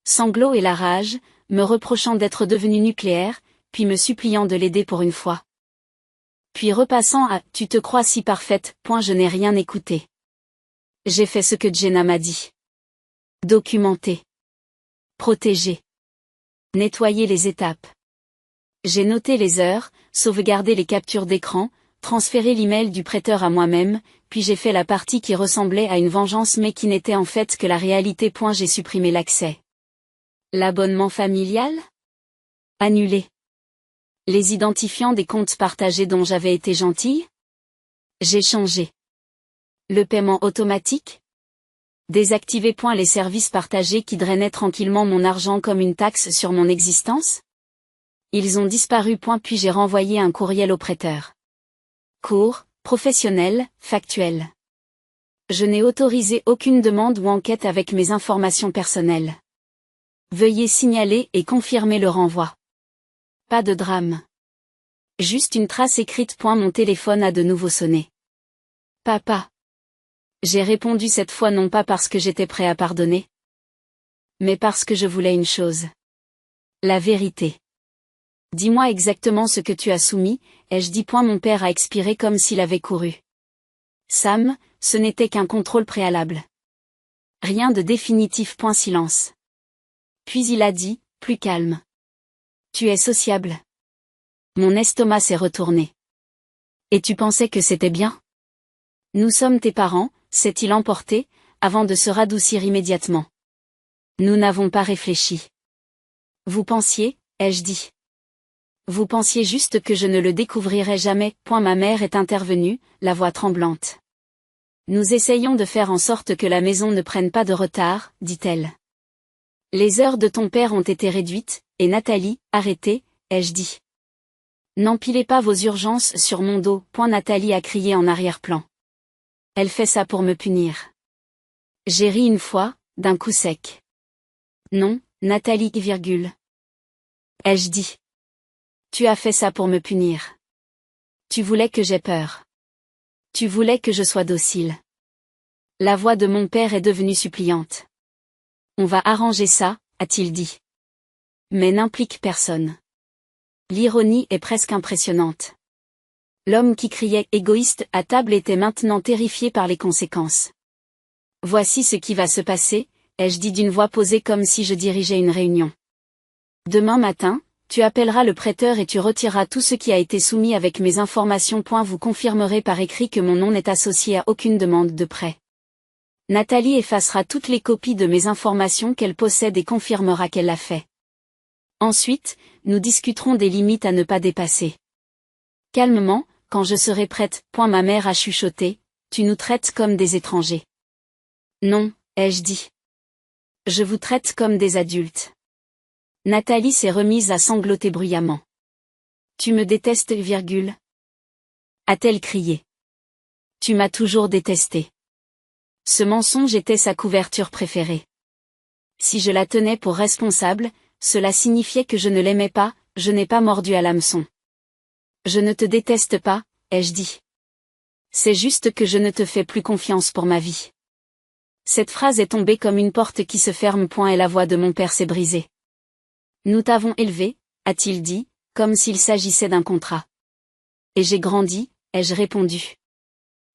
sanglots et la rage, me reprochant d'être devenue nucléaire, puis me suppliant de l'aider pour une fois. Puis repassant à « Tu te crois si parfaite », je n'ai rien écouté. J'ai fait ce que Jenna m'a dit. Documenter. Protéger. Nettoyer les étapes. J'ai noté les heures, sauvegardé les captures d'écran, transféré l'email du prêteur à moi-même, puis j'ai fait la partie qui ressemblait à une vengeance mais qui n'était en fait que la réalité. J'ai supprimé l'accès. L'abonnement familial? Annulé. Les identifiants des comptes partagés dont j'avais été gentille? J'ai changé. Le paiement automatique? Désactiver. Les services partagés qui drainaient tranquillement mon argent comme une taxe sur mon existence? Ils ont disparu. Puis j'ai renvoyé un courriel au prêteur. Court, professionnel, factuel. Je n'ai autorisé aucune demande ou enquête avec mes informations personnelles. Veuillez signaler et confirmer le renvoi. Pas de drame. Juste une trace écrite. Mon téléphone a de nouveau sonné. Papa. J'ai répondu cette fois non pas parce que j'étais prêt à pardonner, mais parce que je voulais une chose. La vérité. Dis-moi exactement ce que tu as soumis, ai-je dit. Mon père a expiré comme s'il avait couru. Sam, ce n'était qu'un contrôle préalable. Rien de définitif. Silence. Puis il a dit, plus calme. Tu es sociable. Mon estomac s'est retourné. Et tu pensais que c'était bien? Nous sommes tes parents, s'est-il emporté, avant de se radoucir immédiatement. Nous n'avons pas réfléchi. Vous pensiez, ai-je dit. Vous pensiez juste que je ne le découvrirais jamais. Ma mère est intervenue, la voix tremblante. Nous essayons de faire en sorte que la maison ne prenne pas de retard, dit-elle. Les heures de ton père ont été réduites, et Nathalie, arrêtez, ai-je dit. N'empilez pas vos urgences sur mon dos. Nathalie a crié en arrière-plan. Elle fait ça pour me punir. J'ai ri une fois, d'un coup sec. Non, Nathalie, ai-je dit. Tu as fait ça pour me punir. Tu voulais que j'aie peur. Tu voulais que je sois docile. La voix de mon père est devenue suppliante. On va arranger ça, a-t-il dit. Mais n'implique personne. L'ironie est presque impressionnante. L'homme qui criait égoïste à table était maintenant terrifié par les conséquences. Voici ce qui va se passer, ai-je dit d'une voix posée comme si je dirigeais une réunion. Demain matin, tu appelleras le prêteur et tu retireras tout ce qui a été soumis avec mes informations. Vous confirmerez par écrit que mon nom n'est associé à aucune demande de prêt. Nathalie effacera toutes les copies de mes informations qu'elle possède et confirmera qu'elle l'a fait. Ensuite, nous discuterons des limites à ne pas dépasser. Calmement, quand je serai prête. Ma mère a chuchoté, tu nous traites comme des étrangers. Non, ai-je dit. Je vous traite comme des adultes. Nathalie s'est remise à sangloter bruyamment. Tu me détestes, a-t-elle crié. Tu m'as toujours détesté. Ce mensonge était sa couverture préférée. Si je la tenais pour responsable, cela signifiait que je ne l'aimais pas, je n'ai pas mordu à l'hameçon. Je ne te déteste pas, ai-je dit. C'est juste que je ne te fais plus confiance pour ma vie. Cette phrase est tombée comme une porte qui se ferme. Et la voix de mon père s'est brisée. Nous t'avons élevé, a-t-il dit, comme s'il s'agissait d'un contrat. Et j'ai grandi, ai-je répondu.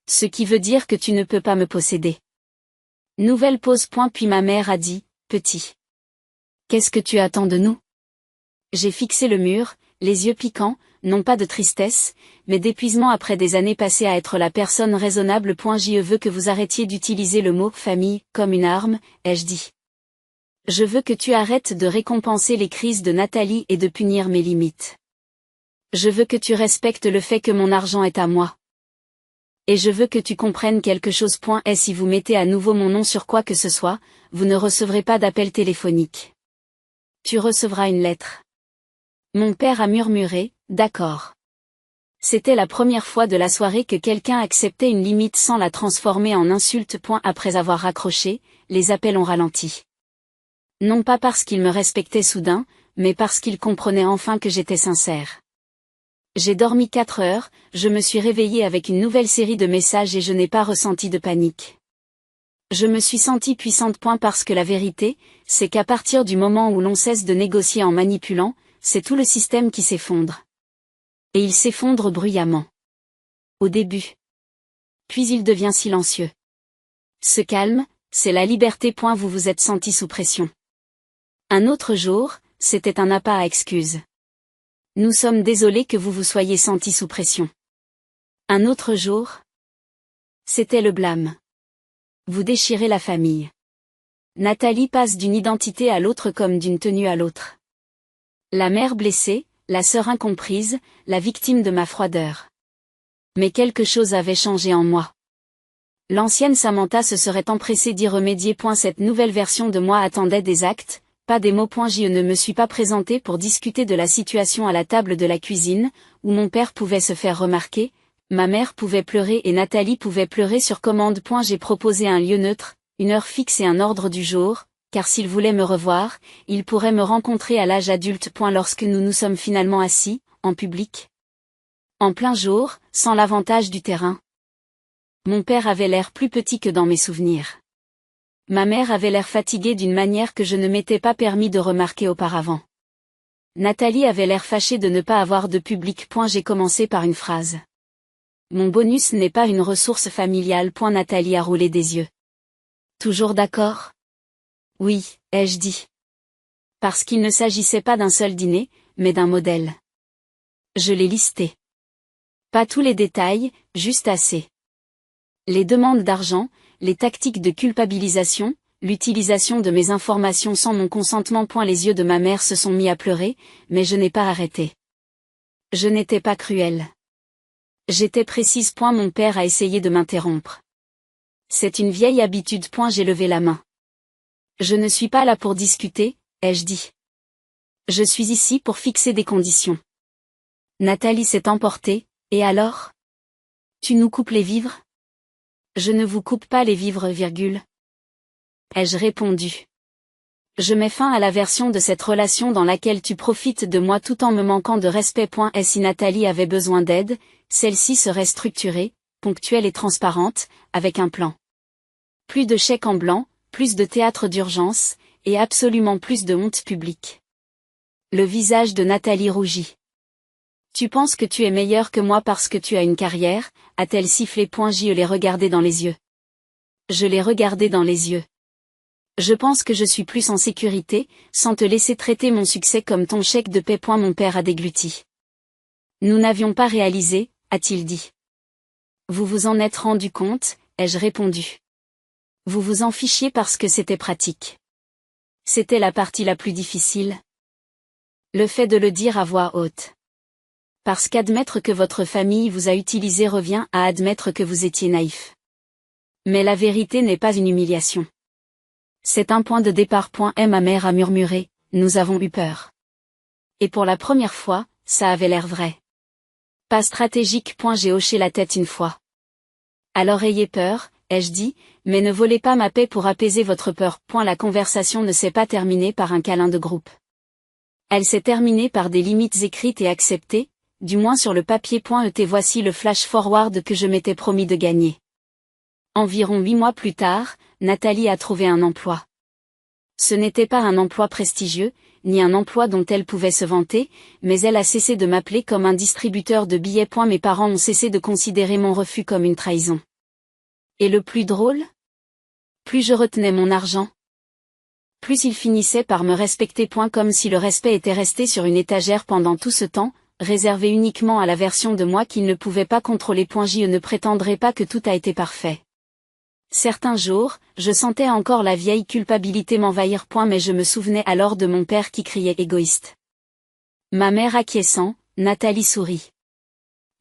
Ce qui veut dire que tu ne peux pas me posséder. Nouvelle pause. Puis ma mère a dit, petit. Qu'est-ce que tu attends de nous? J'ai fixé le mur, les yeux piquants, non pas de tristesse, mais d'épuisement après des années passées à être la personne raisonnable. Je veux que vous arrêtiez d'utiliser le mot famille comme une arme, ai-je dit. Je veux que tu arrêtes de récompenser les crises de Nathalie et de punir mes limites. Je veux que tu respectes le fait que mon argent est à moi. Et je veux que tu comprennes quelque chose. Et si vous mettez à nouveau mon nom sur quoi que ce soit, vous ne recevrez pas d'appel téléphonique. Tu recevras une lettre. Mon père a murmuré, d'accord. C'était la première fois de la soirée que quelqu'un acceptait une limite sans la transformer en insulte. Après avoir raccroché, les appels ont ralenti. Non pas parce qu'il me respectait soudain, mais parce qu'il comprenait enfin que j'étais sincère. J'ai dormi 4 heures, je me suis réveillée avec une nouvelle série de messages et je n'ai pas ressenti de panique. Je me suis sentie puissante. Parce que la vérité, c'est qu'à partir du moment où l'on cesse de négocier en manipulant, c'est tout le système qui s'effondre. Et il s'effondre bruyamment. Au début. Puis il devient silencieux. Ce calme, c'est la liberté. Vous vous êtes senti sous pression. Un autre jour, c'était un appât à excuses. Nous sommes désolés que vous vous soyez senti sous pression. Un autre jour, c'était le blâme. Vous déchirez la famille. Nathalie passe d'une identité à l'autre comme d'une tenue à l'autre. La mère blessée, la sœur incomprise, la victime de ma froideur. Mais quelque chose avait changé en moi. L'ancienne Samantha se serait empressée d'y remédier. Cette nouvelle version de moi attendait des actes, pas des mots. Je ne me suis pas présentée pour discuter de la situation à la table de la cuisine, où mon père pouvait se faire remarquer, ma mère pouvait pleurer et Nathalie pouvait pleurer sur commande. J'ai proposé un lieu neutre, une heure fixe et un ordre du jour, car s'il voulait me revoir, il pourrait me rencontrer à l'âge adulte. Lorsque nous nous sommes finalement assis, en public. En plein jour, sans l'avantage du terrain. Mon père avait l'air plus petit que dans mes souvenirs. Ma mère avait l'air fatiguée d'une manière que je ne m'étais pas permis de remarquer auparavant. Nathalie avait l'air fâchée de ne pas avoir de public. J'ai commencé par une phrase. Mon bonus n'est pas une ressource familiale. Nathalie a roulé des yeux. Toujours d'accord? Oui, ai-je dit. Parce qu'il ne s'agissait pas d'un seul dîner, mais d'un modèle. Je l'ai listé. Pas tous les détails, juste assez. Les demandes d'argent, les tactiques de culpabilisation, l'utilisation de mes informations sans mon consentement. Les yeux de ma mère se sont mis à pleurer, mais je n'ai pas arrêté. Je n'étais pas cruelle. J'étais précise. Mon père a essayé de m'interrompre. C'est une vieille habitude. J'ai levé la main. Je ne suis pas là pour discuter, ai-je dit. Je suis ici pour fixer des conditions. Nathalie s'est emportée, et alors? Tu nous coupes les vivres? Je ne vous coupe pas les vivres, virgule. Ai-je répondu. Je mets fin à la version de cette relation dans laquelle tu profites de moi tout en me manquant de respect. Et si Nathalie avait besoin d'aide, celle-ci serait structurée, ponctuelle et transparente, avec un plan. Plus de chèques en blanc, plus de théâtre d'urgence, et absolument plus de honte publique. Le visage de Nathalie rougit. Tu penses que tu es meilleur que moi parce que tu as une carrière, a-t-elle sifflé. Je l'ai regardé dans les yeux. Je l'ai regardé dans les yeux. Je pense que je suis plus en sécurité, sans te laisser traiter mon succès comme ton chèque de paie. Mon père a dégluti. Nous n'avions pas réalisé, a-t-il dit. Vous vous en êtes rendu compte, ai-je répondu. Vous vous en fichiez parce que c'était pratique. C'était la partie la plus difficile. Le fait de le dire à voix haute. Parce qu'admettre que votre famille vous a utilisé revient à admettre que vous étiez naïf. Mais la vérité n'est pas une humiliation. C'est un point de départ. Ma mère a murmuré, nous avons eu peur. Et pour la première fois, ça avait l'air vrai. Pas stratégique. J'ai hoché la tête une fois. Alors ayez peur, ai-je dit, mais ne volez pas ma paix pour apaiser votre peur. La conversation ne s'est pas terminée par un câlin de groupe. Elle s'est terminée par des limites écrites et acceptées, du moins sur le papier. Voici le flash-forward que je m'étais promis de gagner. Environ 8 mois plus tard, Nathalie a trouvé un emploi. Ce n'était pas un emploi prestigieux, ni un emploi dont elle pouvait se vanter, mais elle a cessé de m'appeler comme un distributeur de billets. Mes parents ont cessé de considérer mon refus comme une trahison. Et le plus drôle? Plus je retenais mon argent, plus ils finissaient par me respecter. Comme si le respect était resté sur une étagère pendant tout ce temps, réservé uniquement à la version de moi qu'ils ne pouvaient pas contrôler. Je ne prétendrai pas que tout a été parfait. Certains jours, je sentais encore la vieille culpabilité m'envahir. Mais je me souvenais alors de mon père qui criait égoïste. Ma mère acquiesçant, Nathalie sourit.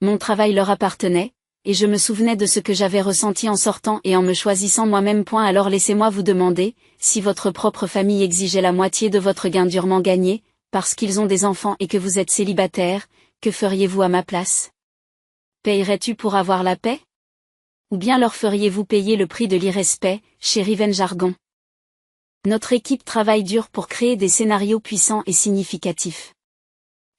Mon travail leur appartenait, et je me souvenais de ce que j'avais ressenti en sortant et en me choisissant moi-même. Alors laissez-moi vous demander, si votre propre famille exigeait la moitié de votre gain durement gagné, parce qu'ils ont des enfants et que vous êtes célibataire, que feriez-vous à ma place? Payerais-tu pour avoir la paix? Ou bien leur feriez-vous payer le prix de l'irrespect, chez Riven Jargon? Notre équipe travaille dur pour créer des scénarios puissants et significatifs.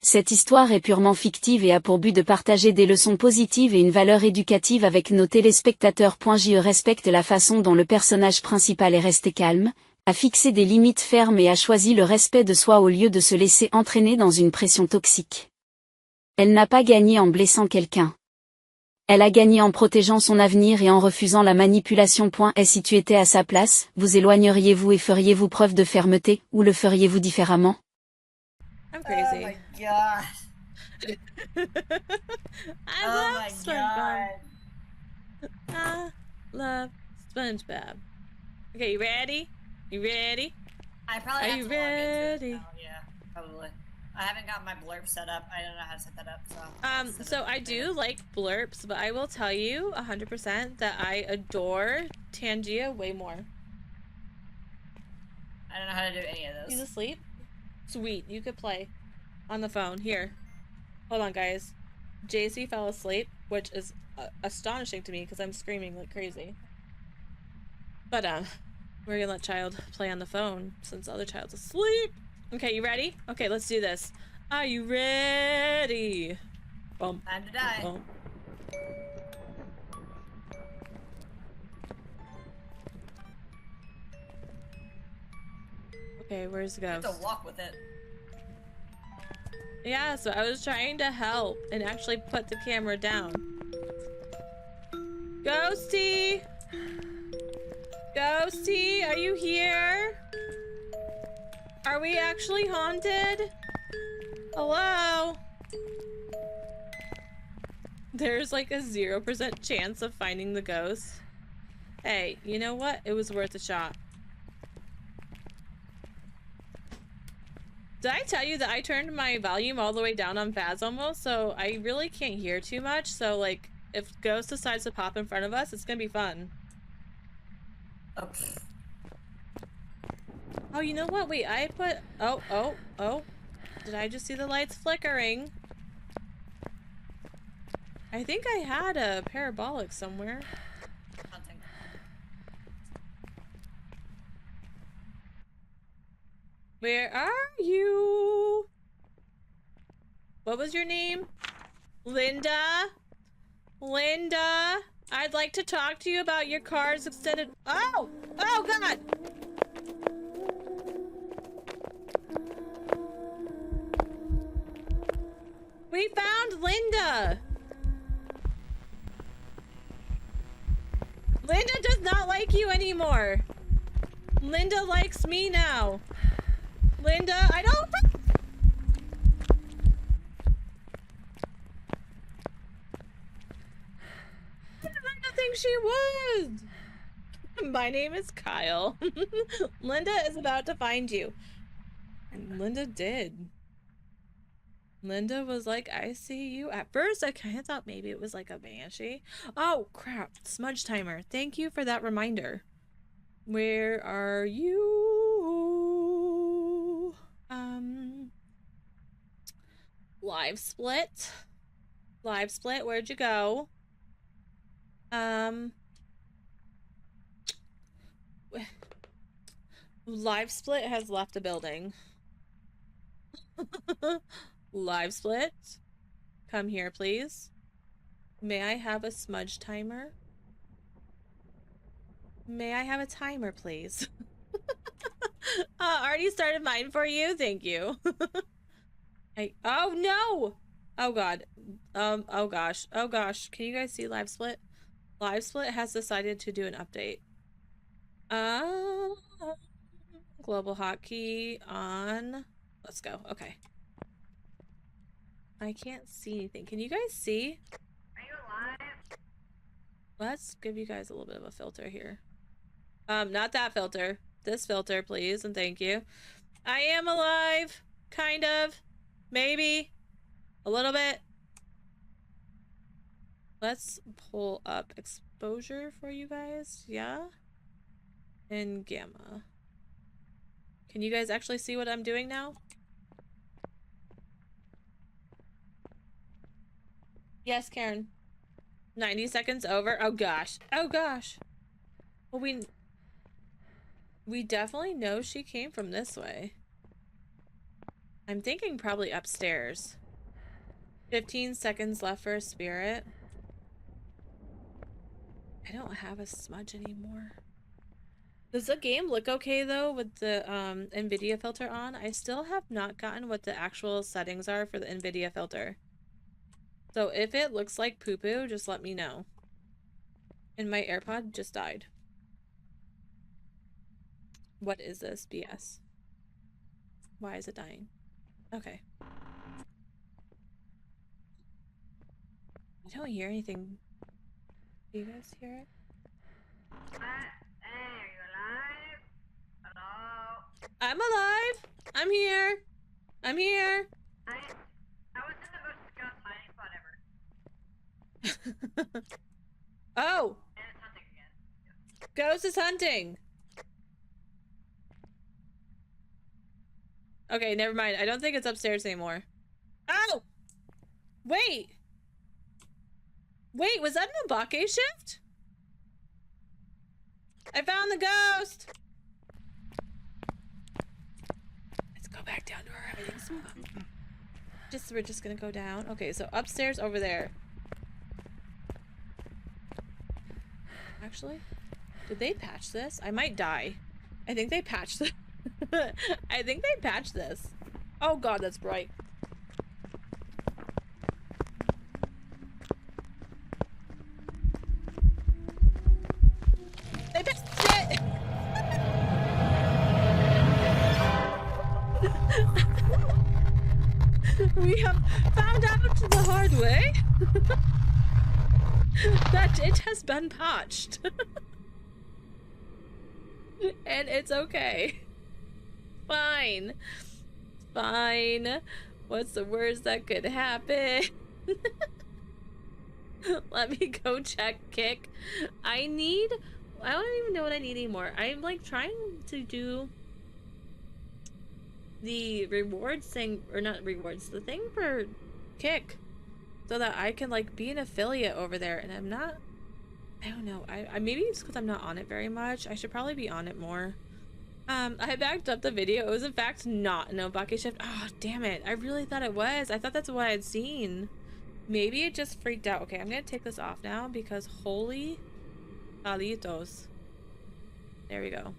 Cette histoire est purement fictive et a pour but de partager des leçons positives et une valeur éducative avec nos téléspectateurs. Je respecte la façon dont le personnage principal est resté calme, a fixé des limites fermes et a choisi le respect de soi au lieu de se laisser entraîner dans une pression toxique. Elle n'a pas gagné en blessant quelqu'un. Elle a gagné en protégeant son avenir et en refusant la manipulation. Et si tu étais à sa place, vous éloigneriez-vous et feriez-vous preuve de fermeté, ou le feriez-vous différemment? I'm crazy. Oh my god. I love SpongeBob. I love SpongeBob. Okay, you ready? You ready? I probably Are have you to log into it ready? now, yeah, probably. I haven't got my blurb set up. I don't know how to set that up, so. So I do like blurps, but I will tell you 100% that I adore Tangia way more. I don't know how to do any of those. He's asleep? Sweet, you could play on the phone. Here. Hold on, guys. JC fell asleep, which is astonishing to me because I'm screaming like crazy. But, we're gonna let child play on the phone since the other child's asleep. Okay, you ready? Okay, let's do this. Are you ready? Bum. Time to die. Bum. Okay, where's the You have ghost? to walk with it. Yeah, so I was trying to help and actually put the camera down. Ghosty! Ghosty, are you here? Are we actually haunted? Hello? There's like a 0% chance of finding the ghost. Hey, you know what? It was worth a shot. Did I tell you that I turned my volume all the way down on Faz almost? So I really can't hear too much. So like, if Ghost decides to pop in front of us, it's gonna be fun. Okay. Oh, you know what? Wait, I put... Oh. Did I just see the lights flickering? I think I had a parabolic somewhere. Hunting. Where are you? What was your name? Linda? Linda? I'd like to talk to you about your car's extended... Oh! Oh, God! We found Linda! Linda does not like you anymore. Linda likes me now. Linda, I don't... What did Linda think she was? My name is Kyle. Linda is about to find you. And Linda did. Linda was like, I see you. At first, I kind of thought maybe it was like a banshee. Oh, crap. Smudge timer. Thank you for that reminder. Where are you? Live split. Live split, where'd you go? Live split has left the building. Live split, come here, please. May I have a smudge timer? May I have a timer, please? Already started mine for you. Thank you. Oh no! Oh god. Oh gosh. Oh gosh. Can you guys see Live Split? Live Split has decided to do an update. Global hotkey on. Let's go. Okay. I can't see anything. Can you guys see? Are you alive? Let's give you guys a little bit of a filter here. Not that filter. This filter, please, and thank you. I am alive. Kind of. Maybe. A little bit. Let's pull up exposure for you guys. Yeah. And gamma. Can you guys actually see what I'm doing now? Yes, Karen. 90 seconds over. Oh gosh. Oh gosh. Well, we definitely know she came from this way. I'm thinking probably upstairs. 15 seconds left for a spirit. I don't have a smudge anymore. Does the game look okay though with the NVIDIA filter on? I still have not gotten what the actual settings are for the NVIDIA filter. So if it looks like poo-poo, just let me know. And my AirPod just died. What is this BS? Why is it dying? Okay. I don't hear anything. Do you guys hear it? Hey, are you alive? Hello? I'm alive! I'm here! I'm here! I was in the most disgust mining spot ever. Oh! And it's hunting again. Ghost is hunting! Okay, never mind. I don't think it's upstairs anymore. Oh! Wait! Wait, was that an Obake shift? I found the ghost! Let's go back down to our hiding spot. We're just gonna go down. Okay, so upstairs over there. Actually, did they patch this? I might die. I think they patched this. I think they patched this. Oh god, that's bright. They patched it! We have found out the hard way that it has been patched. And it's okay. Fine. Fine. What's the worst that could happen? Let me go check Kick. I don't even know what I need anymore. I'm like trying to do the rewards thing, or not rewards, the thing for Kick, so that I can like be an affiliate over there, and I'm not. I don't know. I maybe it's because I'm not on it very much. I should probably be on it more. I backed up the video. It was in fact not an Obake shift. Oh, damn it. I really thought it was. I thought that's what I had seen. Maybe it just freaked out. Okay, I'm gonna take this off now because holy alitos. There we go.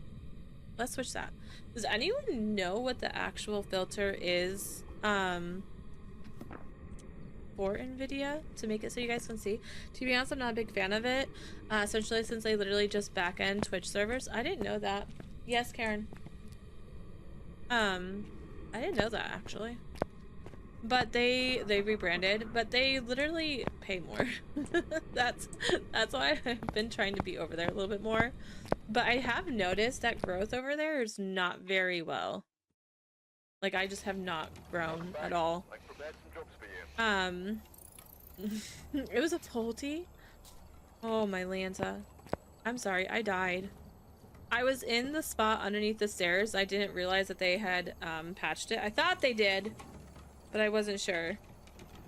Let's switch that. Does anyone know what the actual filter is for NVIDIA to make it so you guys can see? To be honest, I'm not a big fan of it, essentially since they literally just back-end Twitch servers. I didn't know that. Yes, Karen. I didn't know that actually. But they rebranded, but they literally pay more. That's why I've been trying to be over there a little bit more. But I have noticed that growth over there is not very well. Like I just have not grown at all. It was a Polty. Oh my Lanta. I'm sorry, I died. I was in the spot underneath the stairs. I didn't realize that they had patched it. I thought they did, but I wasn't sure.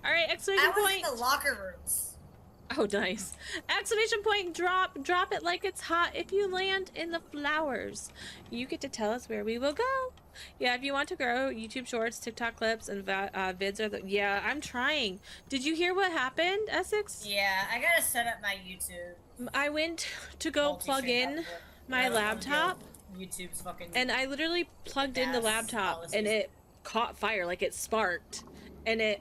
All right, exclamation point. I was in the locker rooms. Oh, nice. Exclamation point, drop it like it's hot. If you land in the flowers, you get to tell us where we will go. Yeah, if you want to grow YouTube shorts, TikTok clips, and vids are the, yeah, I'm trying. Did you hear what happened, Essex? Yeah, I gotta set up my YouTube. I went to go plug in my laptop. YouTube's fucking. And I literally plugged in the laptop policies. And it caught fire, like it sparked. And it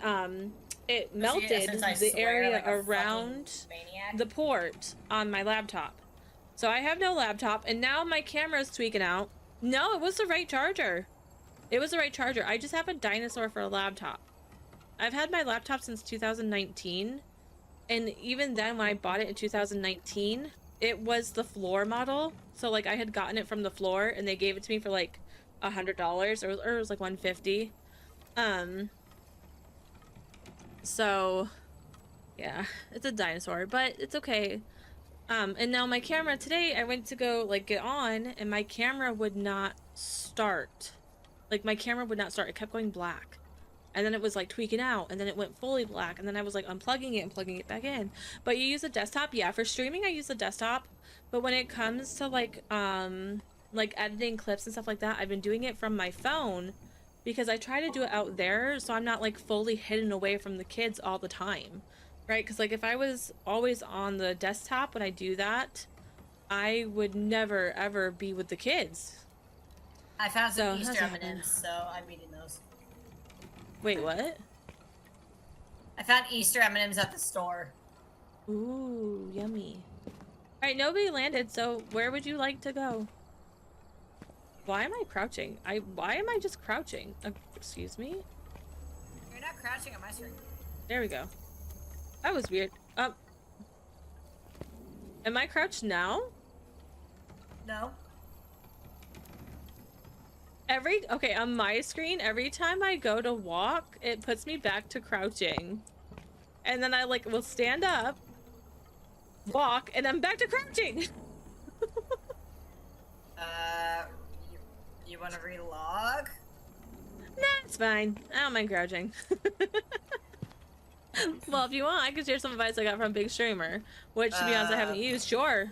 melted the area like around the port on my laptop. So I have no laptop, and now my camera's tweaking out. No, it was the right charger. It was the right charger. I just have a dinosaur for a laptop. I've had my laptop since 2019, and even then when I bought it in 2019, it was the floor model. So like I had gotten it from the floor, and they gave it to me for like $100, or it was like $150. So yeah, it's a dinosaur, but it's okay. And now my camera today, I went to go like get on, and my camera would not start. Like my camera would not start. It kept going black, and then it was like tweaking out, and then it went fully black, and then I was like unplugging it and plugging it back in. But you use a desktop? Yeah, for streaming I use the desktop, but when it comes to like editing clips and stuff like that, I've been doing it from my phone, because I try to do it out there so I'm not like fully hidden away from the kids all the time, right? Because like if I was always on the desktop when I do that, I would never ever be with the kids. I found some Easter M&Ms, so I'm eating those. Wait, what? I found Easter M&Ms at the store. Ooh, yummy. Alright, nobody landed, so where would you like to go? Why am I crouching? Why am I just crouching? Excuse me? You're not crouching on my screen. There we go. That was weird. Am I crouched now? No. Okay, on my screen, every time I go to walk, it puts me back to crouching. And then I like will stand up, walk, and I'm back to crouching. You want to relog? Nah, it's fine. I don't mind crouching. Well, if you want, I can share some advice I got from Big Streamer, which, to be honest, I haven't used. Sure.